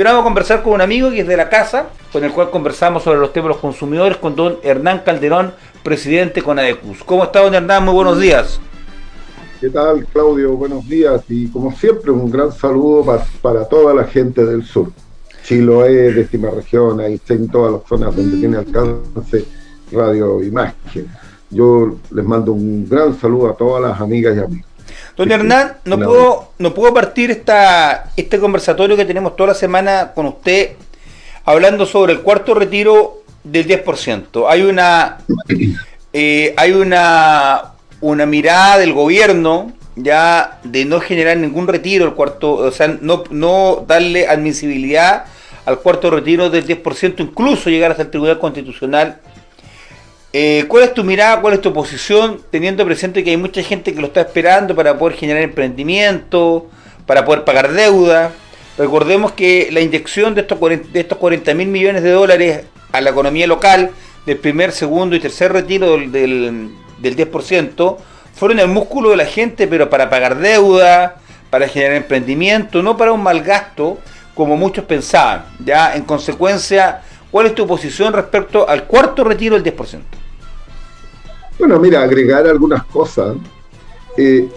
Y ahora vamos a conversar con un amigo que es de la casa, con el cual conversamos sobre los temas de los consumidores, con don Hernán Calderón, presidente con ADECUS. ¿Cómo está, don Hernán? Muy buenos días. ¿Qué tal, Claudio? Buenos días y como siempre un gran saludo para toda la gente del sur. Chiloé, décima región, ahí está en todas las zonas donde tiene alcance radio imagen. Yo les mando un gran saludo a todas las amigas y amigos. Don Hernán, no puedo partir este conversatorio que tenemos toda la semana con usted hablando sobre el cuarto retiro del 10%. Hay una mirada del gobierno ya de no generar ningún retiro, el cuarto, o sea, no darle admisibilidad al cuarto retiro del 10%, incluso llegar hasta el Tribunal Constitucional. ¿Cuál es tu mirada, cuál es tu posición, teniendo presente que hay mucha gente que lo está esperando para poder generar emprendimiento, para poder pagar deuda? Recordemos que la inyección de estos 40.000 millones de dólares a la economía local, del primer, segundo y tercer retiro del 10%, fueron el músculo de la gente, pero para pagar deuda, para generar emprendimiento, no para un mal gasto, como muchos pensaban. Ya, en consecuencia, ¿cuál es tu posición respecto al cuarto retiro del 10%? Bueno, mira, agregar algunas cosas. En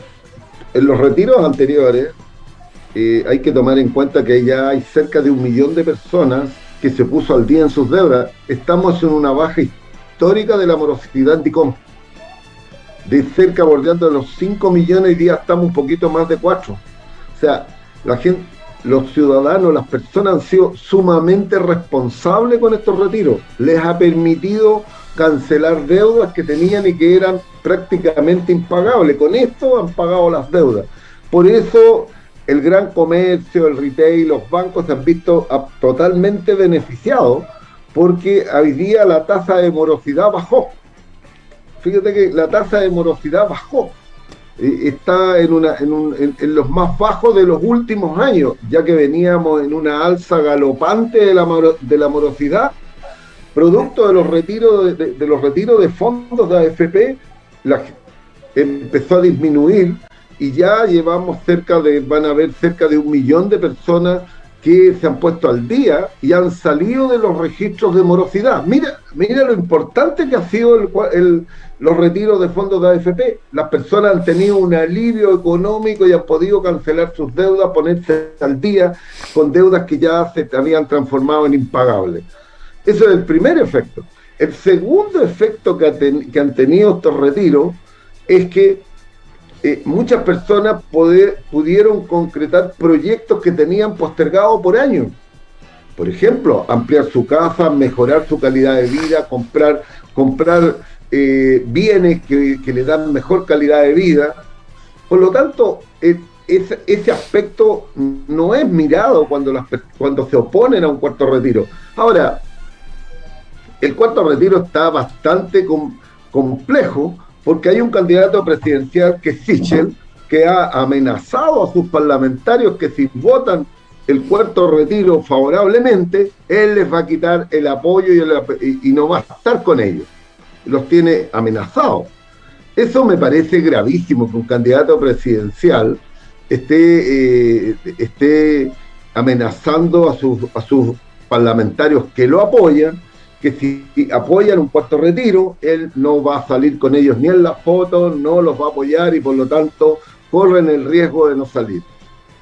los retiros anteriores hay que tomar en cuenta que ya hay cerca de 1 millón de personas que se puso al día en sus deudas. Estamos en una baja histórica de la morosidad DICOM. De cerca bordeando los 5 millones, y día estamos un poquito más de 4. O sea, la gente, los ciudadanos, las personas han sido sumamente responsables con estos retiros. Les ha permitido cancelar deudas que tenían y que eran prácticamente impagables. Con esto han pagado las deudas. Por eso el gran comercio, el retail, los bancos se han visto totalmente beneficiados, porque hoy día la tasa de morosidad bajó. Fíjate que la tasa de morosidad bajó. Está en los más bajos de los últimos años, ya que veníamos en una alza galopante de la morosidad, producto de los retiros de fondos de AFP. Empezó a disminuir y ya llevamos van a haber cerca de 1 millón de personas que se han puesto al día y han salido de los registros de morosidad. Mira lo importante que ha sido los retiros de fondos de AFP. Las personas han tenido un alivio económico y han podido cancelar sus deudas, ponerse al día con deudas que ya se habían transformado en impagables. Eso es el primer efecto. El segundo efecto que han tenido estos retiros es que muchas personas pudieron concretar proyectos que tenían postergado por años. Por ejemplo, ampliar su casa, mejorar su calidad de vida, comprar bienes que le dan mejor calidad de vida. Por lo tanto, ese aspecto no es mirado cuando se oponen a un cuarto retiro. Ahora, el cuarto retiro está bastante complejo, porque hay un candidato presidencial que es Sichel, que ha amenazado a sus parlamentarios que si votan el cuarto retiro favorablemente, él les va a quitar el apoyo y no va a estar con ellos. Los tiene amenazados. Eso me parece gravísimo, que un candidato presidencial esté amenazando a sus parlamentarios que lo apoyan, que si apoyan un cuarto retiro, él no va a salir con ellos ni en la foto, no los va a apoyar y por lo tanto corren el riesgo de no salir.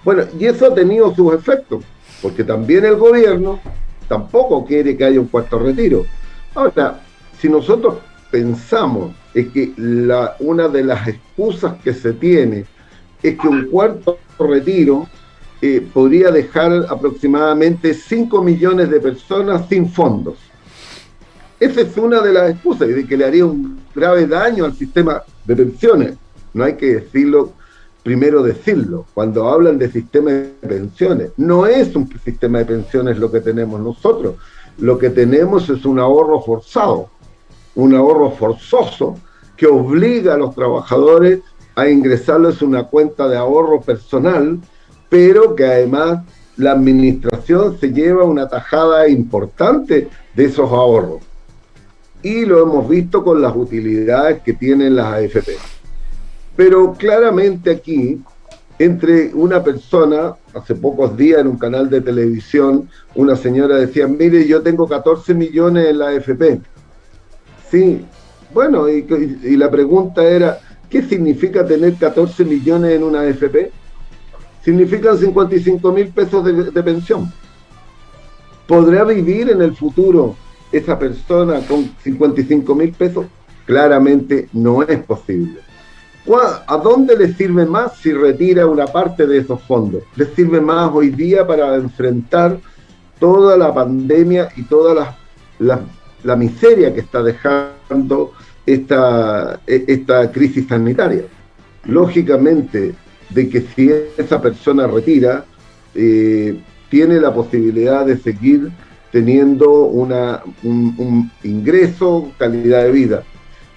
Bueno, y eso ha tenido sus efectos, porque también el gobierno tampoco quiere que haya un cuarto retiro. Ahora, si nosotros pensamos que una de las excusas que se tiene es que un cuarto retiro podría dejar aproximadamente 5 millones de personas sin fondos. Esa es una de las excusas, y de que le haría un grave daño al sistema de pensiones. No hay que primero decirlo. Cuando hablan de sistema de pensiones, no es un sistema de pensiones lo que tenemos nosotros. Lo que tenemos es un ahorro forzado, un ahorro forzoso que obliga a los trabajadores a ingresarles una cuenta de ahorro personal, pero que además la administración se lleva una tajada importante de esos ahorros. Y lo hemos visto con las utilidades que tienen las AFP. Pero claramente aquí entre una persona, hace pocos días en un canal de televisión, una señora decía, mire, yo tengo 14 millones en la AFP. Sí, bueno, y la pregunta era, ¿qué significa tener 14 millones en una AFP? Significan 55.000 pesos de pensión. ¿Podrá vivir en el futuro esa persona con 55.000 pesos? Claramente no es posible. ¿A dónde le sirve más si retira una parte de esos fondos? Le sirve más hoy día para enfrentar toda la pandemia y toda la miseria que está dejando esta crisis sanitaria. Lógicamente, de que si esa persona retira, tiene la posibilidad de seguir teniendo un ingreso, calidad de vida.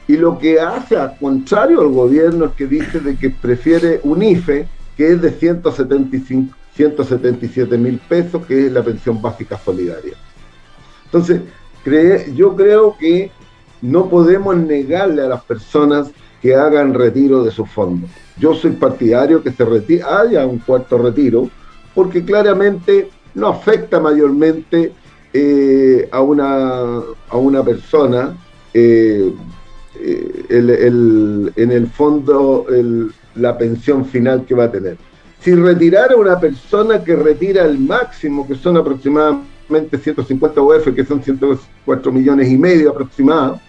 Y lo que hace, al contrario, el gobierno es que dice de que prefiere un IFE, que es de 177.000 pesos, que es la pensión básica solidaria. Entonces, yo creo que no podemos negarle a las personas que hagan retiro de sus fondos. Yo soy partidario que haya un cuarto retiro, porque claramente no afecta mayormente a una persona, en el fondo la pensión final que va a tener. Si retirara una persona que retira el máximo, que son aproximadamente 150 UF, que son 104 millones y medio aproximados,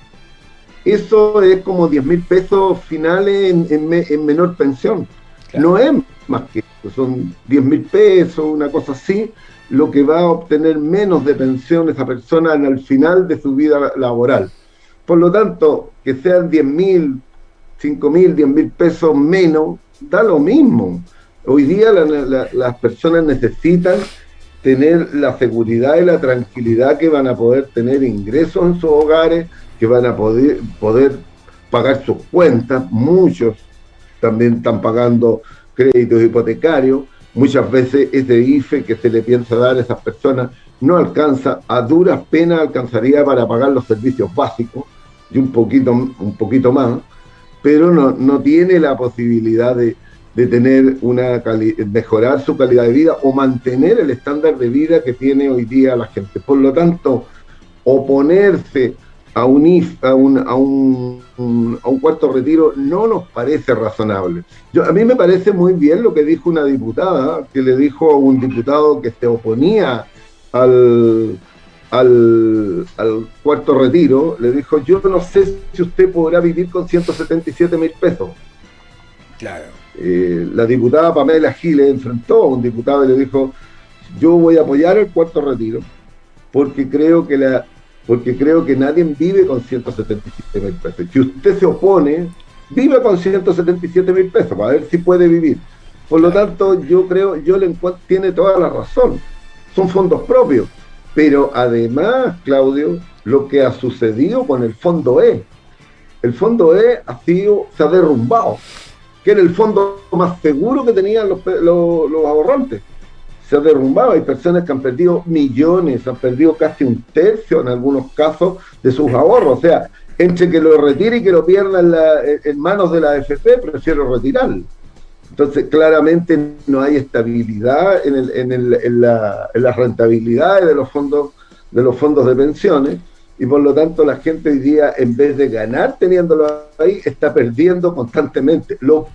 eso es como 10.000 pesos finales en menor pensión. Claro. No es más que eso, son 10.000 pesos, una cosa así, lo que va a obtener menos de pensión esa persona en el final de su vida laboral. Por lo tanto, que sean 10.000, 5.000, 10.000 pesos menos, da lo mismo. Hoy día las personas necesitan tener la seguridad y la tranquilidad que van a poder tener ingresos en sus hogares, que van a poder pagar sus cuentas. Muchos también están pagando créditos hipotecarios. Muchas veces ese IFE que se le piensa dar a esas personas no alcanza, a duras penas alcanzaría para pagar los servicios básicos y un poquito más, pero no tiene la posibilidad de tener mejorar su calidad de vida o mantener el estándar de vida que tiene hoy día la gente. Por lo tanto, oponerse a un cuarto retiro no nos parece razonable. A mí me parece muy bien lo que dijo una diputada, que le dijo a un diputado que se oponía al cuarto retiro, le dijo, yo no sé si usted podrá vivir con 177.000 pesos. Claro. La diputada Pamela Giles enfrentó a un diputado y le dijo, yo voy a apoyar el cuarto retiro porque creo que nadie vive con 177.000 pesos. Si usted se opone, vive con 177.000 pesos para ver si puede vivir. Por lo tanto, yo le encuentro, tiene toda la razón. Son fondos propios. Pero además, Claudio, lo que ha sucedido con el Fondo E. El Fondo E se ha derrumbado, que era el fondo más seguro que tenían los ahorrantes. Se ha derrumbado, hay personas que han perdido millones, han perdido casi un tercio en algunos casos de sus ahorros. O sea, entre que lo retire y que lo pierda en manos de la AFP, prefiero retirarlo. Entonces, claramente no hay estabilidad en las rentabilidades de los fondos de pensiones, y por lo tanto la gente hoy día, en vez de ganar teniéndolo ahí, está perdiendo constantemente. Lo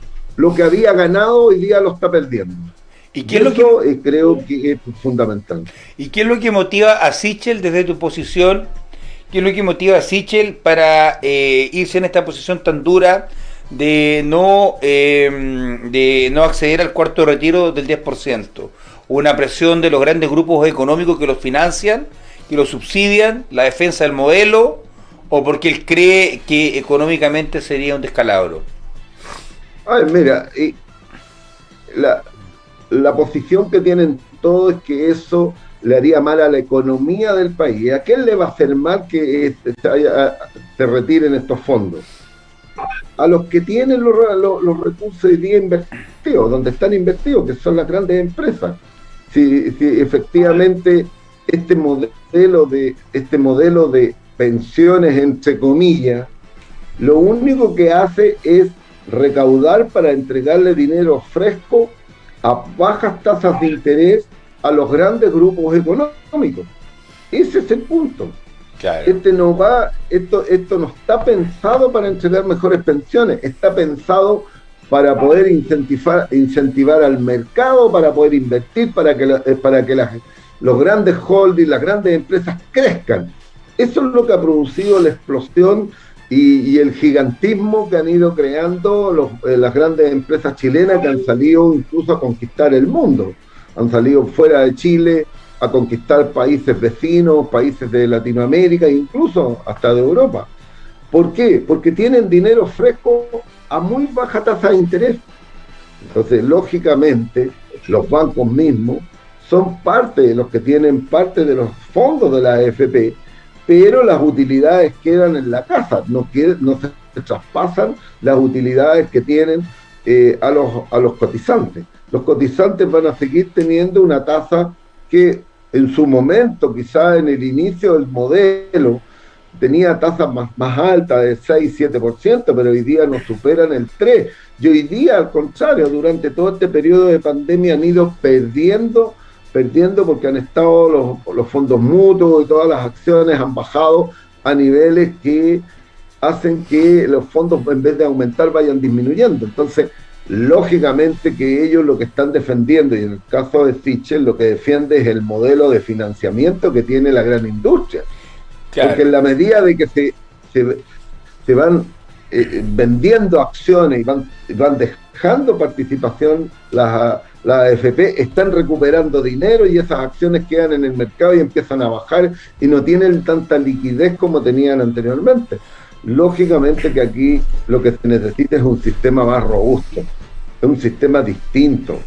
que había ganado hoy día lo está perdiendo. ¿Y qué es lo que creo que es fundamental? ¿Y qué es lo que motiva a Sichel desde tu posición? ¿Qué es lo que motiva a Sichel para irse en esta posición tan dura de no acceder al cuarto retiro del 10%? Una presión de los grandes grupos económicos que los financian, que los subsidian, la defensa del modelo, o porque él cree que económicamente sería un descalabro. Ay, mira, la posición que tienen todos es que eso le haría mal a la economía del país. ¿A quién le va a hacer mal que se retiren estos fondos? A los que tienen los recursos hoy día invertidos, donde están invertidos, que son las grandes empresas. Si efectivamente este modelo de pensiones, entre comillas, lo único que hace es recaudar para entregarle dinero fresco a bajas tasas de interés a los grandes grupos económicos. Ese es el punto. Claro. Esto no está pensado para entregar mejores pensiones, está pensado para poder incentivar al mercado, para poder invertir, para que los grandes holdings, las grandes empresas crezcan. Eso es lo que ha producido la explosión y el gigantismo que han ido creando las grandes empresas chilenas, que han salido incluso a conquistar el mundo. Han salido fuera de Chile a conquistar países vecinos, países de Latinoamérica, incluso hasta de Europa. ¿Por qué? Porque tienen dinero fresco a muy baja tasa de interés. Entonces, lógicamente, los bancos mismos son parte de los que tienen parte de los fondos de la AFP, pero las utilidades quedan en la casa, no se traspasan las utilidades que tienen a los cotizantes. Los cotizantes van a seguir teniendo una tasa que en su momento, quizá en el inicio del modelo, tenía tasas más altas de 6-7%, pero hoy día nos superan el 3%. Y hoy día, al contrario, durante todo este periodo de pandemia han ido perdiendo porque han estado los fondos mutuos y todas las acciones han bajado a niveles que hacen que los fondos, en vez de aumentar, vayan disminuyendo. Entonces, lógicamente que ellos lo que están defendiendo, y en el caso de Sichel lo que defiende es el modelo de financiamiento que tiene la gran industria. Claro. Porque en la medida de que se van vendiendo acciones y van dejando participación, las AFP están recuperando dinero y esas acciones quedan en el mercado y empiezan a bajar y no tienen tanta liquidez como tenían anteriormente. Lógicamente que aquí lo que se necesita es un sistema más robusto, es un sistema distinto.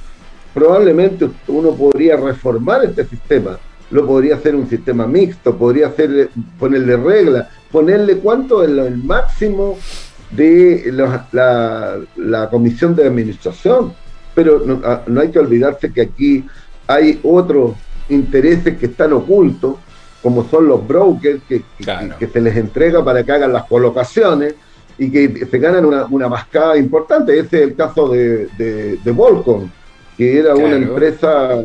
Probablemente uno podría reformar este sistema, lo podría hacer un sistema mixto, ponerle reglas, ponerle cuánto es el máximo de la comisión de administración, pero no hay que olvidarse que aquí hay otros intereses que están ocultos, como son los brokers claro, que se les entrega para que hagan las colocaciones y que se ganan una mascada importante. Ese es el caso de Volcom, que era claro, una empresa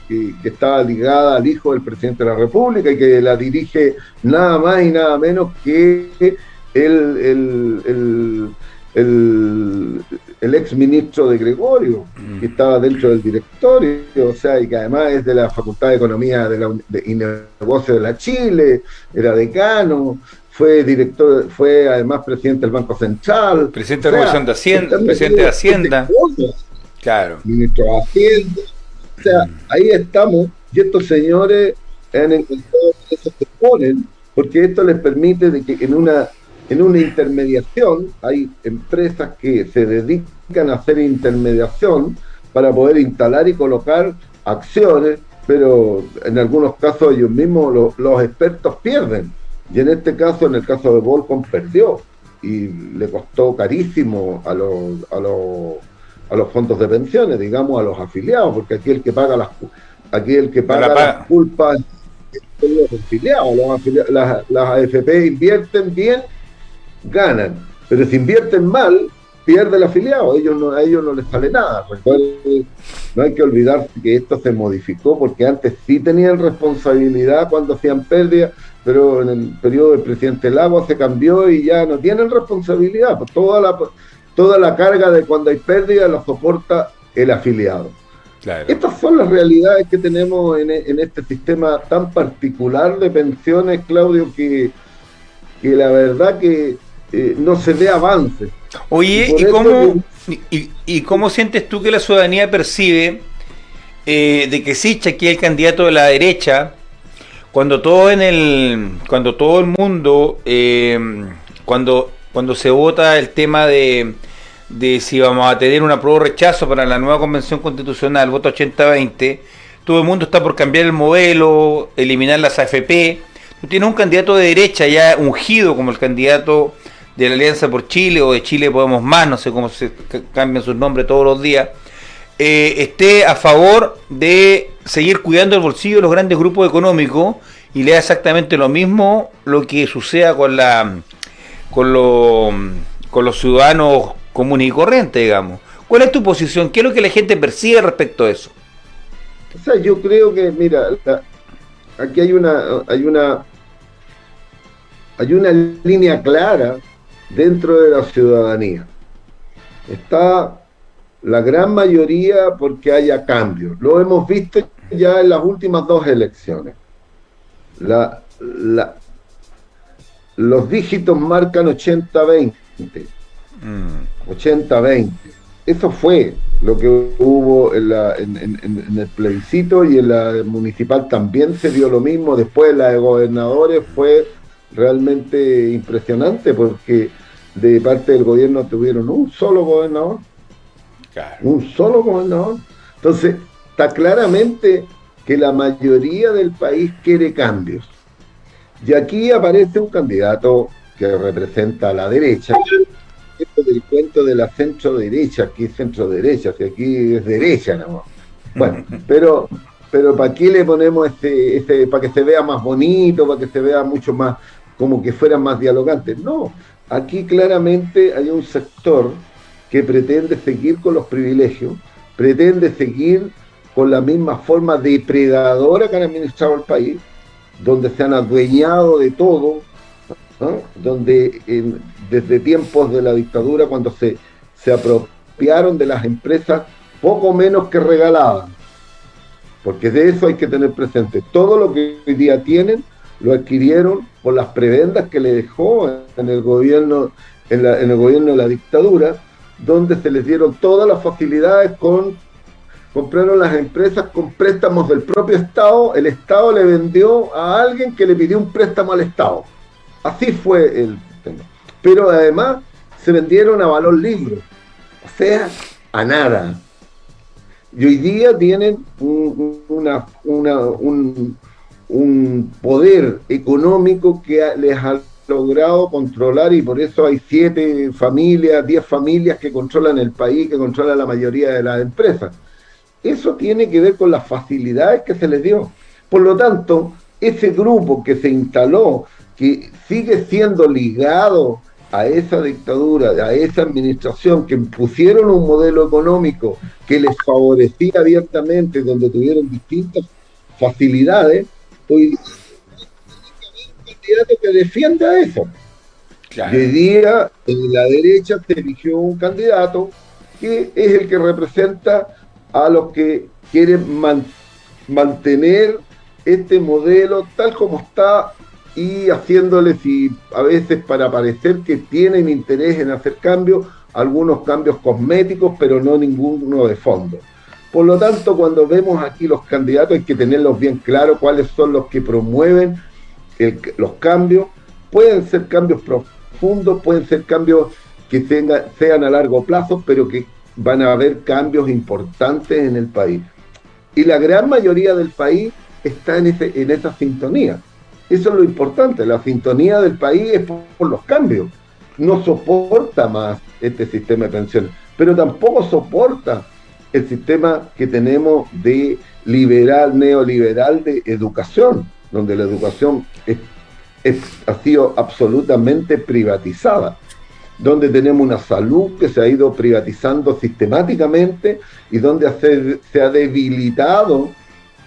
que estaba ligada al hijo del presidente de la República y que la dirige nada más y nada menos que el ex ministro de Gregorio, que estaba dentro del directorio, o sea, y que además es de la Facultad de Economía y Negocios de la Chile, era decano, fue director, fue además presidente del Banco Central, presidente de la Comisión de Hacienda, presidente de Hacienda, claro, ministro de Hacienda, o sea, ahí estamos, y estos señores han encontrado que eso se ponen, porque esto les permite de que en una intermediación, hay empresas que se dedican a hacer intermediación para poder instalar y colocar acciones, pero en algunos casos ellos mismos, los expertos pierden. Y en este caso, en el caso de Volcom, perdió y le costó carísimo a los fondos de pensiones, digamos, a los afiliados, porque aquí el que paga las culpas son los afiliados. Las AFP invierten bien, ganan, pero si invierten mal, pierde el afiliado, a ellos no les sale nada. Recuerden, no hay que olvidar que esto se modificó, porque antes sí tenían responsabilidad cuando hacían pérdidas, pero en el periodo del presidente Lagos se cambió y ya no tienen responsabilidad, pues toda la carga de cuando hay pérdida la soporta el afiliado. Claro. Estas son las realidades que tenemos en este sistema tan particular de pensiones, Claudio, que la verdad que no se ve avance. Oye, ¿y cómo sientes tú que la ciudadanía percibe de que Sichel, que es el candidato de la derecha, cuando todo el mundo, cuando se vota el tema de si vamos a tener un apruebo o rechazo para la nueva convención constitucional, voto 80-20, todo el mundo está por cambiar el modelo, eliminar las AFP? Tú tienes un candidato de derecha ya ungido como el candidato de la Alianza por Chile o de Chile Podemos Más, no sé cómo se cambian sus nombres todos los días, esté a favor de seguir cuidando el bolsillo de los grandes grupos económicos y le da exactamente lo mismo lo que suceda con los ciudadanos comunes y corrientes, digamos. ¿Cuál es tu posición? ¿Qué es lo que la gente percibe respecto a eso? O sea, yo creo que, mira, aquí hay una línea clara dentro de la ciudadanía. Está la gran mayoría porque haya cambios. Lo hemos visto ya en las últimas dos elecciones. La, la, los dígitos marcan 80-20. 80-20. Eso fue lo que hubo en el plebiscito, y en la municipal también se dio lo mismo. Después la de gobernadores fue realmente impresionante porque de parte del gobierno tuvieron un solo gobernador. Claro. Un solo gobernador. Entonces, está claramente que la mayoría del país quiere cambios. Y aquí aparece un candidato que representa a la derecha. Esto del cuento de la centro derecha, aquí es centro derecha, si aquí es derecha, ¿no? Bueno, pero ¿para qué le ponemos para que se vea más bonito, para que se vea mucho más, como que fueran más dialogantes? No, aquí claramente hay un sector que pretende seguir con los privilegios, pretende seguir con la misma forma depredadora que han administrado el país, donde se han adueñado de todo, ¿no? Donde desde tiempos de la dictadura, cuando se apropiaron de las empresas, poco menos que regalaban, porque de eso hay que tener presente. Todo lo que hoy día tienen lo adquirieron por las prebendas que le dejó en el gobierno, en el gobierno de la dictadura, donde se les dieron todas las facilidades compraron las empresas con préstamos del propio Estado. El Estado le vendió a alguien que le pidió un préstamo al Estado. Así fue el tema. Pero además se vendieron a valor libre, o sea, a nada. Y hoy día tienen un poder económico que les ha logrado controlar, y por eso hay 7 familias, 10 familias que controlan el país, que controlan la mayoría de las empresas. Eso tiene que ver con las facilidades que se les dio. Por lo tanto, ese grupo que se instaló, que sigue siendo ligado a esa dictadura, a esa administración, que pusieron un modelo económico que les favorecía abiertamente, donde tuvieron distintas facilidades, hoy candidato que defienda eso. Claro. Y hoy día en la derecha se eligió un candidato que es el que representa a los que quieren mantener este modelo tal como está, y haciéndoles, y a veces para parecer que tienen interés en hacer cambios, algunos cambios cosméticos, pero no ninguno de fondo. Por lo tanto, cuando vemos aquí los candidatos, hay que tenerlos bien claros cuáles son los que promueven los cambios. Pueden ser cambios profundos, pueden ser cambios que sean a largo plazo, pero que van a haber cambios importantes en el país. Y la gran mayoría del país está en esa sintonía. Eso es lo importante, la sintonía del país es por los cambios. No soporta más este sistema de pensiones, pero tampoco soporta el sistema que tenemos de neoliberal de educación, donde la educación ha sido absolutamente privatizada, donde tenemos una salud que se ha ido privatizando sistemáticamente, y donde se ha debilitado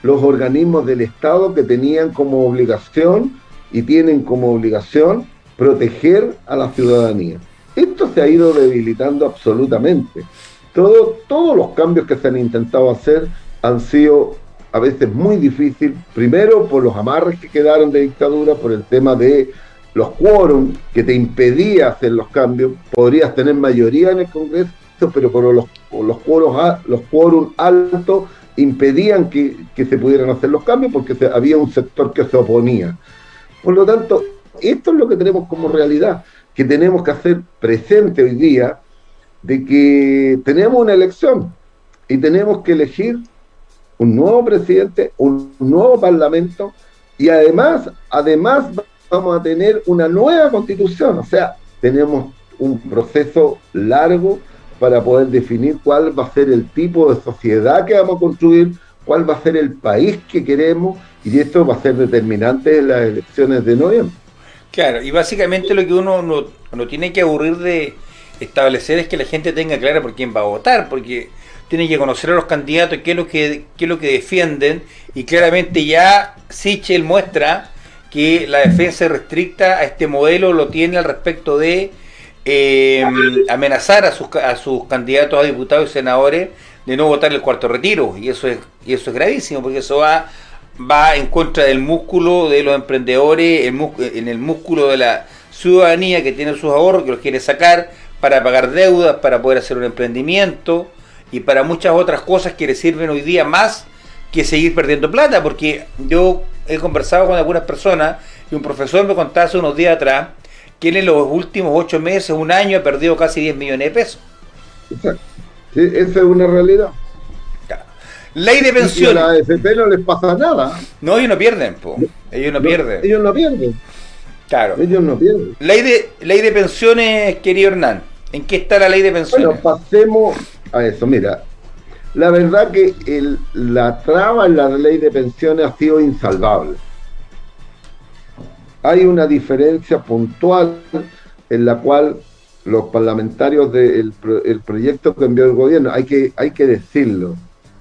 los organismos del Estado que tenían como obligación y tienen como obligación proteger a la ciudadanía. Esto se ha ido debilitando absolutamente. Todos los cambios que se han intentado hacer han sido a veces muy difíciles, primero por los amarres que quedaron de dictadura, por el tema de los quórum que te impedía hacer los cambios. Podrías tener mayoría en el Congreso, pero por los quórum altos impedían que se pudieran hacer los cambios, porque había un sector que se oponía. Por lo tanto, esto es lo que tenemos como realidad, que tenemos que hacer presente hoy día, de que tenemos una elección y tenemos que elegir un nuevo presidente, un nuevo parlamento, y además vamos a tener una nueva constitución. O sea, tenemos un proceso largo para poder definir cuál va a ser el tipo de sociedad que vamos a construir, cuál va a ser el país que queremos, y esto va a ser determinante en las elecciones de noviembre. Claro, y básicamente lo que uno no tiene que aburrir de establecer es que la gente tenga clara por quién va a votar, porque tiene que conocer a los candidatos, qué es lo que defienden, y claramente ya Sichel muestra que la defensa restricta a este modelo lo tiene al respecto de amenazar a sus candidatos a diputados y senadores de no votar el cuarto retiro, y eso es gravísimo, porque eso va en contra del músculo de los emprendedores, en el músculo de la ciudadanía que tiene sus ahorros, que los quiere sacar para pagar deudas, para poder hacer un emprendimiento y para muchas otras cosas que le sirven hoy día más que seguir perdiendo plata, porque yo he conversado con algunas personas y un profesor me contaba hace unos días atrás que él en los últimos 8 meses, un año, ha perdido casi 10 millones de pesos. Exacto. Sí, esa es una realidad. Claro. Ley de pensiones. Y a la AFP no les pasa nada. No, ellos no pierden, po. Ellos no pierden. Ellos no pierden. Claro. Ellos no pierden. Ley de pensiones, querido Hernán. ¿En qué está la ley de pensiones? Bueno, pasemos a eso. Mira, la verdad que la traba en la ley de pensiones ha sido insalvable. Hay una diferencia puntual en la cual los parlamentarios del proyecto que envió el gobierno, hay que decirlo,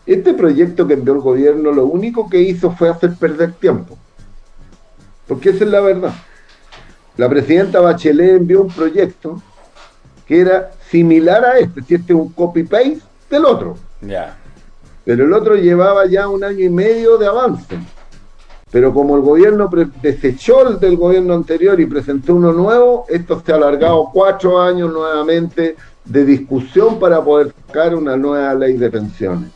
este proyecto que envió el gobierno lo único que hizo fue hacer perder tiempo, porque esa es la verdad. La presidenta Bachelet envió un proyecto que era similar a este, si este es un copy-paste del otro. Ya. Pero el otro llevaba ya 1 año y medio de avance. Pero como el gobierno desechó el del gobierno anterior y presentó uno nuevo, esto se ha alargado 4 años nuevamente de discusión para poder sacar una nueva ley de pensiones.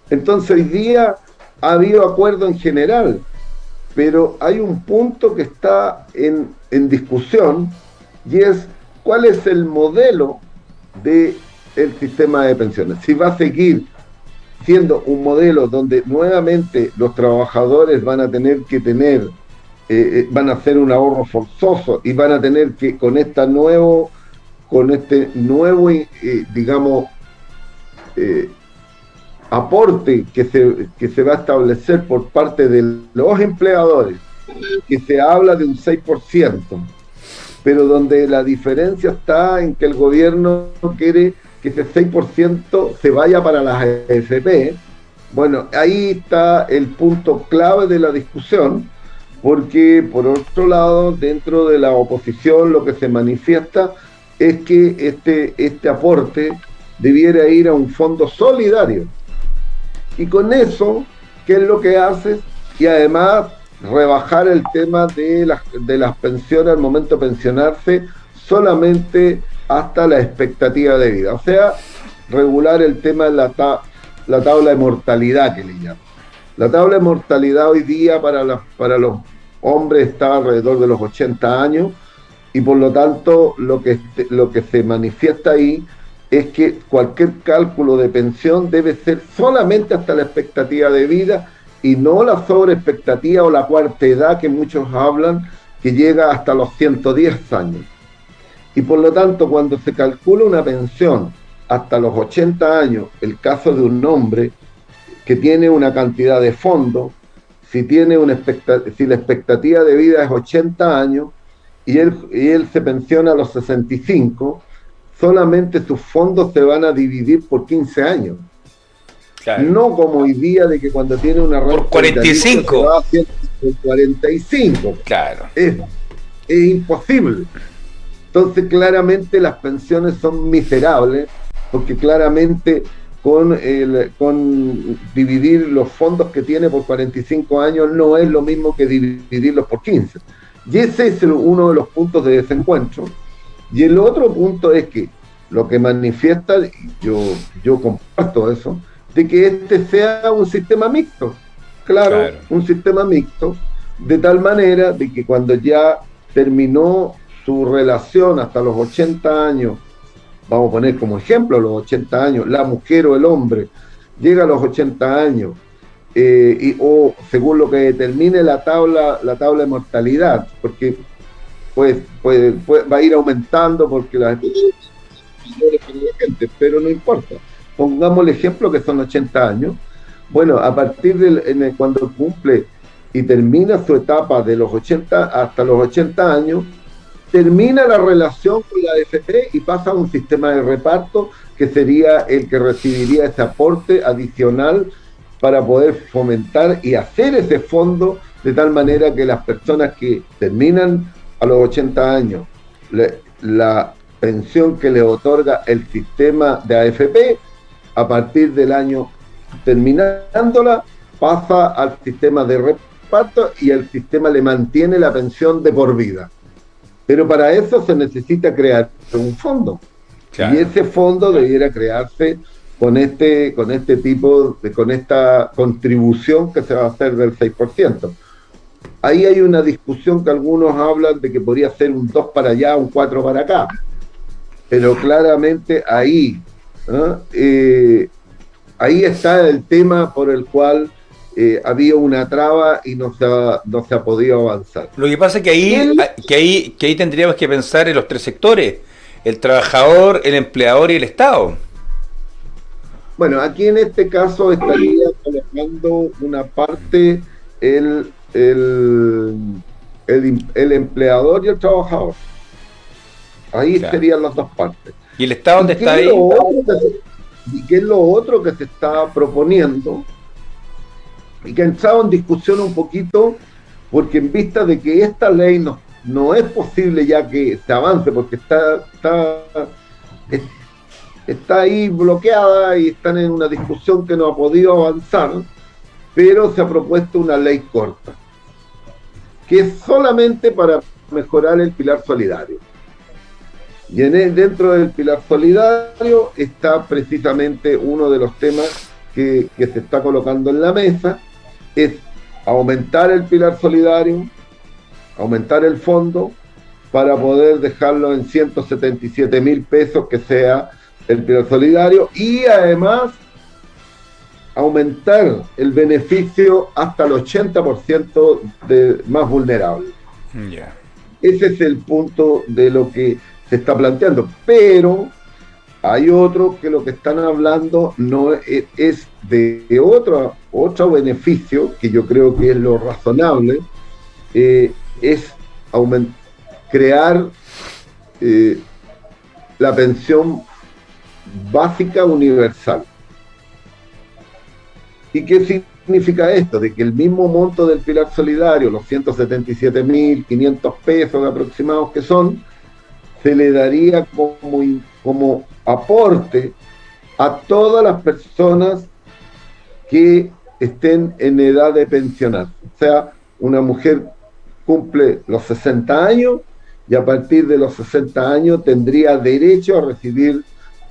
Entonces hoy día ha habido acuerdo en general, pero hay un punto que está en discusión, y es cuál es el modelo del sistema de pensiones. Si va a seguir siendo un modelo donde nuevamente los trabajadores van a tener que van a hacer un ahorro forzoso y van a tener que con este nuevo digamos aporte que se va a establecer por parte de los empleadores, que se habla de un 6%, pero donde la diferencia está en que el gobierno quiere que ese 6% se vaya para las AFP. Bueno, ahí está el punto clave de la discusión, porque por otro lado, dentro de la oposición lo que se manifiesta es que este aporte debiera ir a un fondo solidario. Y con eso, ¿qué es lo que hace? Y además rebajar el tema de las pensiones al momento de pensionarse solamente hasta la expectativa de vida, o sea, regular el tema de la tabla de mortalidad que le llaman. La tabla de mortalidad hoy día para los hombres está alrededor de los 80 años, y por lo tanto lo que se manifiesta ahí es que cualquier cálculo de pensión debe ser solamente hasta la expectativa de vida y no la sobreexpectativa o la cuarta edad que muchos hablan, que llega hasta los 110 años. Y por lo tanto, cuando se calcula una pensión hasta los 80 años, el caso de un hombre que tiene una cantidad de fondos, si la expectativa de vida es 80 años y él se pensiona a los 65, solamente sus fondos se van a dividir por 15 años. Claro. No como hoy día de que cuando tiene una renta por 45 se va haciendo por 45. Claro. Es imposible. Entonces claramente las pensiones son miserables, porque claramente con dividir los fondos que tiene por 45 años no es lo mismo que dividirlos por 15. Y ese es uno de los puntos de desencuentro. Y el otro punto es que lo que manifiesta, yo comparto eso, de que este sea un sistema mixto. Claro, un sistema mixto, de tal manera de que cuando ya terminó su relación hasta los 80 años, vamos a poner como ejemplo los 80 años, la mujer o el hombre llega a los 80 años, o según lo que determine la tabla de mortalidad, porque pues va a ir aumentando porque la gente, pero no importa. Pongamos el ejemplo que son 80 años. Bueno, a partir de cuando cumple y termina su etapa de los 80 hasta los 80 años, termina la relación con la AFP y pasa a un sistema de reparto que sería el que recibiría ese aporte adicional para poder fomentar y hacer ese fondo de tal manera que las personas que terminan a los 80 años, la pensión que les otorga el sistema de AFP, a partir del año terminándola, pasa al sistema de reparto y el sistema le mantiene la pensión de por vida. Pero para eso se necesita crear un fondo. Claro. Y ese fondo debiera crearse con esta contribución que se va a hacer del 6%. Ahí hay una discusión que algunos hablan de que podría ser un 2 para allá, un 4 para acá. Pero claramente ahí está el tema por el cual había una traba y no se ha podido avanzar. Lo que pasa es que ahí tendríamos que pensar en los tres sectores: el trabajador, el empleador y el Estado. Bueno, aquí en este caso estaría colocando una parte el empleador y el trabajador. Ahí claro. Serían las dos partes. ¿Y el Estado dónde está ahí? ¿Y qué es lo otro que se está proponiendo? Y que ha entrado en discusión un poquito, porque en vista de que esta ley no es posible ya que se avance, porque está ahí bloqueada y están en una discusión que no ha podido avanzar, pero se ha propuesto una ley corta, que es solamente para mejorar el pilar solidario. Y dentro del pilar solidario está precisamente uno de los temas que se está colocando en la mesa, es aumentar el pilar solidario, aumentar el fondo para poder dejarlo en 177.000 pesos, que sea el pilar solidario, y además aumentar el beneficio hasta el 80% de más vulnerable. Yeah. Ese es el punto de lo que se está planteando, pero hay otro que lo que están hablando no es de otro beneficio, que yo creo que es lo razonable, es crear la pensión básica universal. ¿Y qué significa esto? De que el mismo monto del pilar solidario, los 177.500 pesos aproximados que son, se le daría como aporte a todas las personas que estén en edad de pensionarse. O sea, una mujer cumple los 60 años y a partir de los 60 años tendría derecho a recibir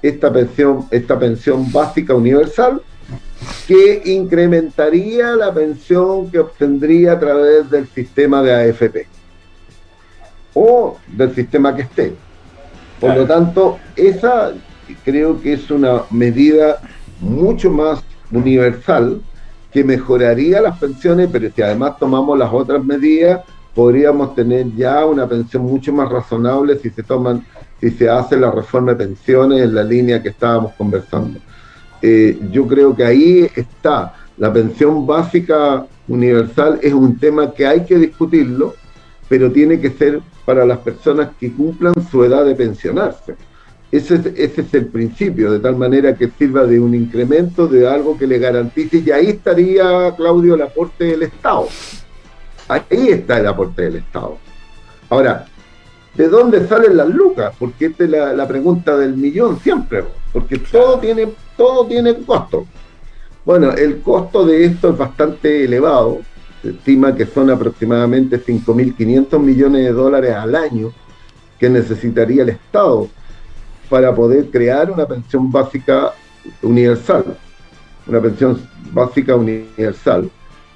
esta pensión básica universal, que incrementaría la pensión que obtendría a través del sistema de AFP o del sistema que esté. Por lo tanto, esa creo que es una medida mucho más universal que mejoraría las pensiones, pero si además tomamos las otras medidas, podríamos tener ya una pensión mucho más razonable si se hace la reforma de pensiones en la línea que estábamos conversando. Yo creo que ahí está. La pensión básica universal es un tema que hay que discutirlo, pero tiene que ser para las personas que cumplan su edad de pensionarse. Ese es el principio, de tal manera que sirva de un incremento de algo que le garantice, y ahí estaría, Claudio, el aporte del Estado. Ahí está el aporte del Estado. Ahora, ¿de dónde salen las lucas? Porque esta es la pregunta del millón siempre, porque todo tiene costo. Bueno, el costo de esto es bastante elevado. Se estima que son aproximadamente 5.500 millones de dólares al año que necesitaría el Estado para poder crear una pensión básica universal. Una pensión básica universal,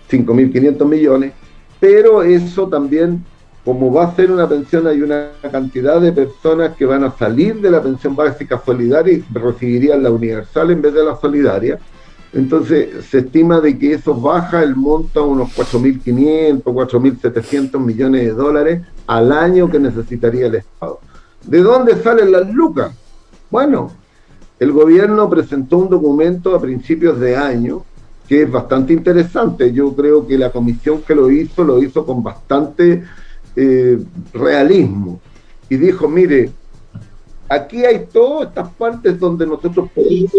5.500 millones, pero eso también, como va a ser una pensión, hay una cantidad de personas que van a salir de la pensión básica solidaria y recibirían la universal en vez de la solidaria. Entonces se estima de que eso baja el monto a unos 4.500, 4.700 millones de dólares al año que necesitaría el Estado. ¿De dónde salen las lucas? Bueno, el gobierno presentó un documento a principios de año que es bastante interesante. Yo creo que la comisión que lo hizo con bastante realismo. y dijo, mire, aquí hay todas estas partes donde nosotros podemos,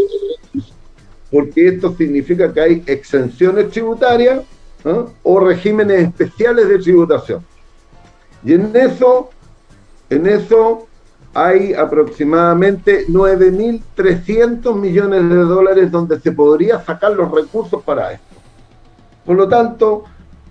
porque esto significa que hay exenciones tributarias, ¿eh? O regímenes especiales de tributación. Y en eso hay aproximadamente 9.300 millones de dólares donde se podría sacar los recursos para esto. Por lo tanto,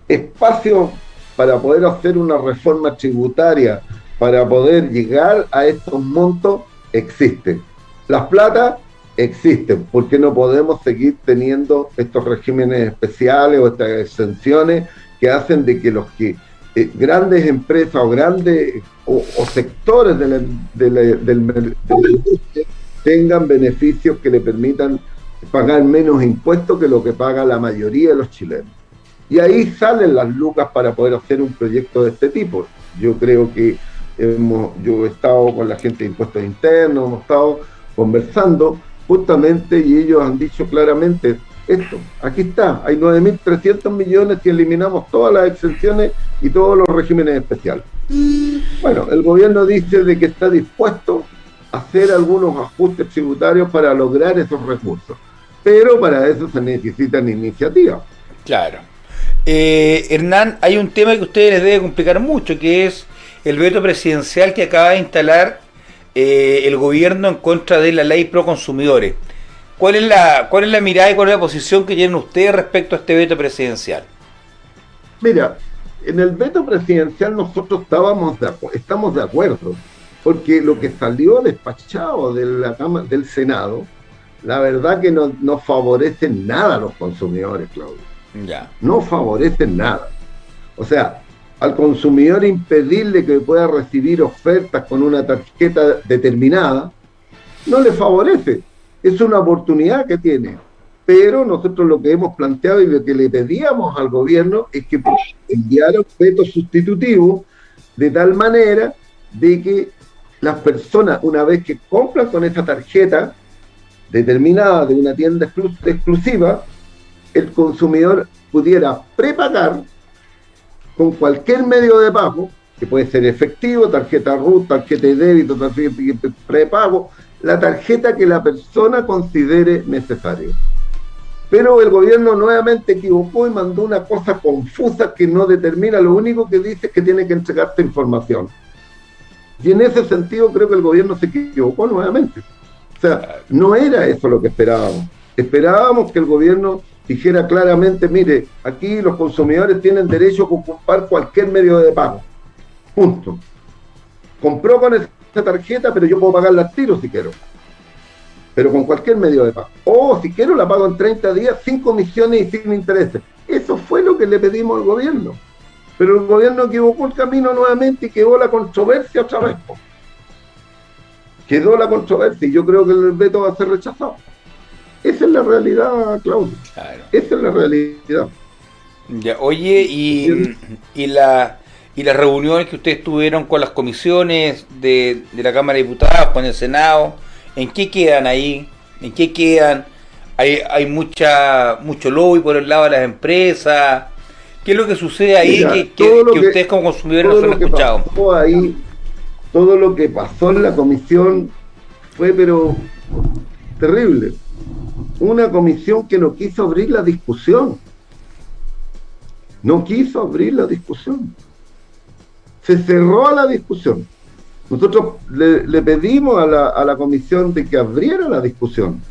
espacio para poder hacer una reforma tributaria, para poder llegar a estos montos, existen. Las platas existen, porque no podemos seguir teniendo estos regímenes especiales o estas exenciones que hacen de que los que grandes empresas o grandes o sectores del industria tengan beneficios que le permitan pagar menos impuestos que lo que paga la mayoría de los chilenos. Y ahí salen las lucas para poder hacer un proyecto de este tipo. Yo creo que yo he estado con la gente de impuestos internos, hemos estado conversando justamente y ellos han dicho claramente esto, aquí está, hay 9.300 millones si eliminamos todas las exenciones y todos los regímenes especiales. Bueno, el gobierno dice de que está dispuesto a hacer algunos ajustes tributarios para lograr esos recursos, pero para eso se necesitan iniciativas. Claro. Hernán, hay un tema que a ustedes les debe complicar mucho, que es el veto presidencial que acaba de instalar el gobierno en contra de la ley pro consumidores. ¿Cuál es la mirada y cuál es la posición que tienen ustedes respecto a este veto presidencial? Mira, en el veto presidencial nosotros estamos de acuerdo, porque lo que salió despachado de la Cámara, del Senado, la verdad que no favorece nada a los consumidores, Claudio. Ya. No favorece nada. O sea, al consumidor impedirle que pueda recibir ofertas con una tarjeta determinada, no le favorece. Es una oportunidad que tiene. Pero nosotros lo que hemos planteado y lo que le pedíamos al gobierno es que enviara un veto sustitutivo de tal manera de que las personas, una vez que compran con esa tarjeta determinada de una tienda exclusiva, el consumidor pudiera prepagar con cualquier medio de pago, que puede ser efectivo, tarjeta RUT, tarjeta de débito, tarjeta prepago, la tarjeta que la persona considere necesaria. Pero el gobierno nuevamente equivocó y mandó una cosa confusa que no determina, lo único que dice es que tiene que entregarte información. Y en ese sentido creo que el gobierno se equivocó nuevamente. O sea, no era eso lo que esperábamos. Esperábamos que el gobierno dijera claramente, mire, aquí los consumidores tienen derecho a ocupar cualquier medio de pago. Punto. Compró con esa tarjeta, pero yo puedo pagarla al tiro si quiero. Pero con cualquier medio de pago. O si quiero la pago en 30 días, sin comisiones y sin intereses. Eso fue lo que le pedimos al gobierno. Pero el gobierno equivocó el camino nuevamente y quedó la controversia otra vez. Quedó la controversia y yo creo que el veto va a ser rechazado. Esa es la realidad, Claudio. Claro. Esa es la realidad. Ya, oye, y las reuniones que ustedes tuvieron con las comisiones de la Cámara de Diputados, con el Senado, ¿en qué quedan ahí? ¿En qué quedan? ¿Hay mucho lobby por el lado de las empresas? ¿Qué es lo que sucede ahí? Mira, que ustedes como consumidores no se han escuchado? Todo lo que pasó en la comisión fue pero terrible. Una comisión que no quiso abrir la discusión. No quiso abrir la discusión. Se cerró la discusión. Nosotros le pedimos a la comisión de que abriera la discusión,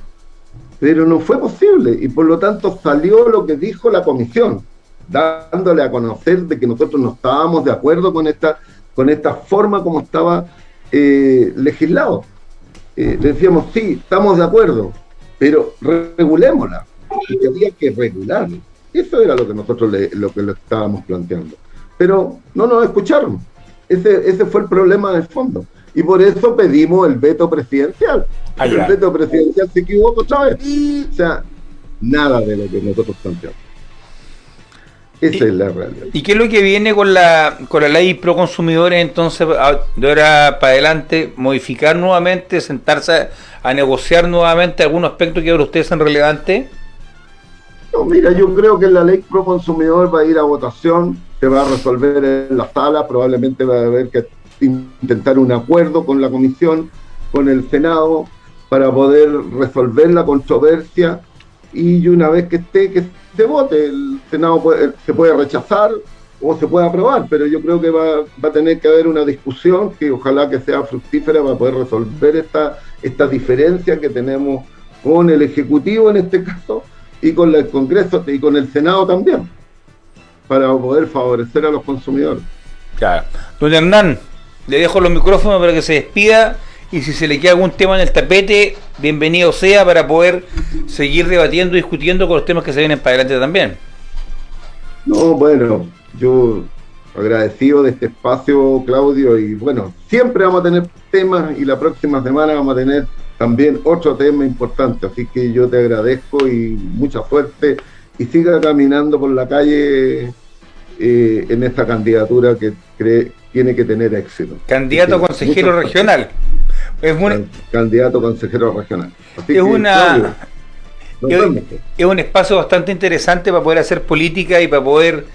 pero no fue posible y por lo tanto salió lo que dijo la comisión, dándole a conocer de que nosotros no estábamos de acuerdo con esta forma como estaba legislado. Le decíamos, sí, estamos de acuerdo, pero regulémosla, porque había que regularla. Eso era lo que nosotros lo que estábamos planteando. Pero no nos escucharon. Ese fue el problema de fondo. Y por eso pedimos el veto presidencial. Pero el veto presidencial se equivocó otra vez. O sea, nada de lo que nosotros planteamos. Esa es la realidad. ¿Y qué es lo que viene con la ley pro consumidores entonces, de ahora para adelante, modificar nuevamente, sentarse a negociar nuevamente algunos aspectos que ahora ustedes son relevantes? No, mira, yo creo que la ley pro consumidor va a ir a votación, se va a resolver en la sala, probablemente va a haber que intentar un acuerdo con la Comisión, con el Senado, para poder resolver la controversia, y una vez que esté, que se vote. El Senado se puede rechazar o se puede aprobar, pero yo creo que va a tener que haber una discusión que ojalá que sea fructífera para poder resolver esta diferencia que tenemos con el Ejecutivo en este caso, y con el Congreso y con el Senado también, para poder favorecer a los consumidores. Claro. Don Hernán, le dejo los micrófonos para que se despida, y si se le queda algún tema en el tapete, bienvenido sea para poder seguir debatiendo y discutiendo con los temas que se vienen para adelante también. No, bueno, yo agradecido de este espacio, Claudio, y bueno, siempre vamos a tener temas, y la próxima semana vamos a tener también otro tema importante, así que yo te agradezco y mucha suerte, y siga caminando por la calle en esta candidatura que tiene que tener éxito. Candidato a consejero regional. Candidato a consejero regional. Así es un espacio bastante interesante para poder hacer política y para poder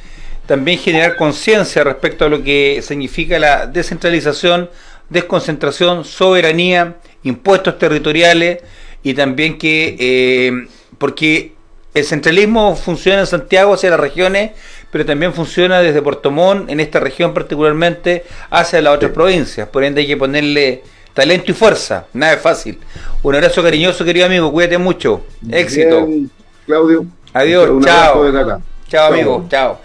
también generar conciencia respecto a lo que significa la descentralización, desconcentración, soberanía, impuestos territoriales, y también que porque el centralismo funciona en Santiago hacia las regiones, pero también funciona desde Puerto Montt, en esta región particularmente, hacia las otras provincias. Por ende hay que ponerle talento y fuerza, nada es fácil. Un abrazo cariñoso, querido amigo, cuídate mucho, éxito. Bien, Claudio. Adiós, chao. Chao, amigo, chao.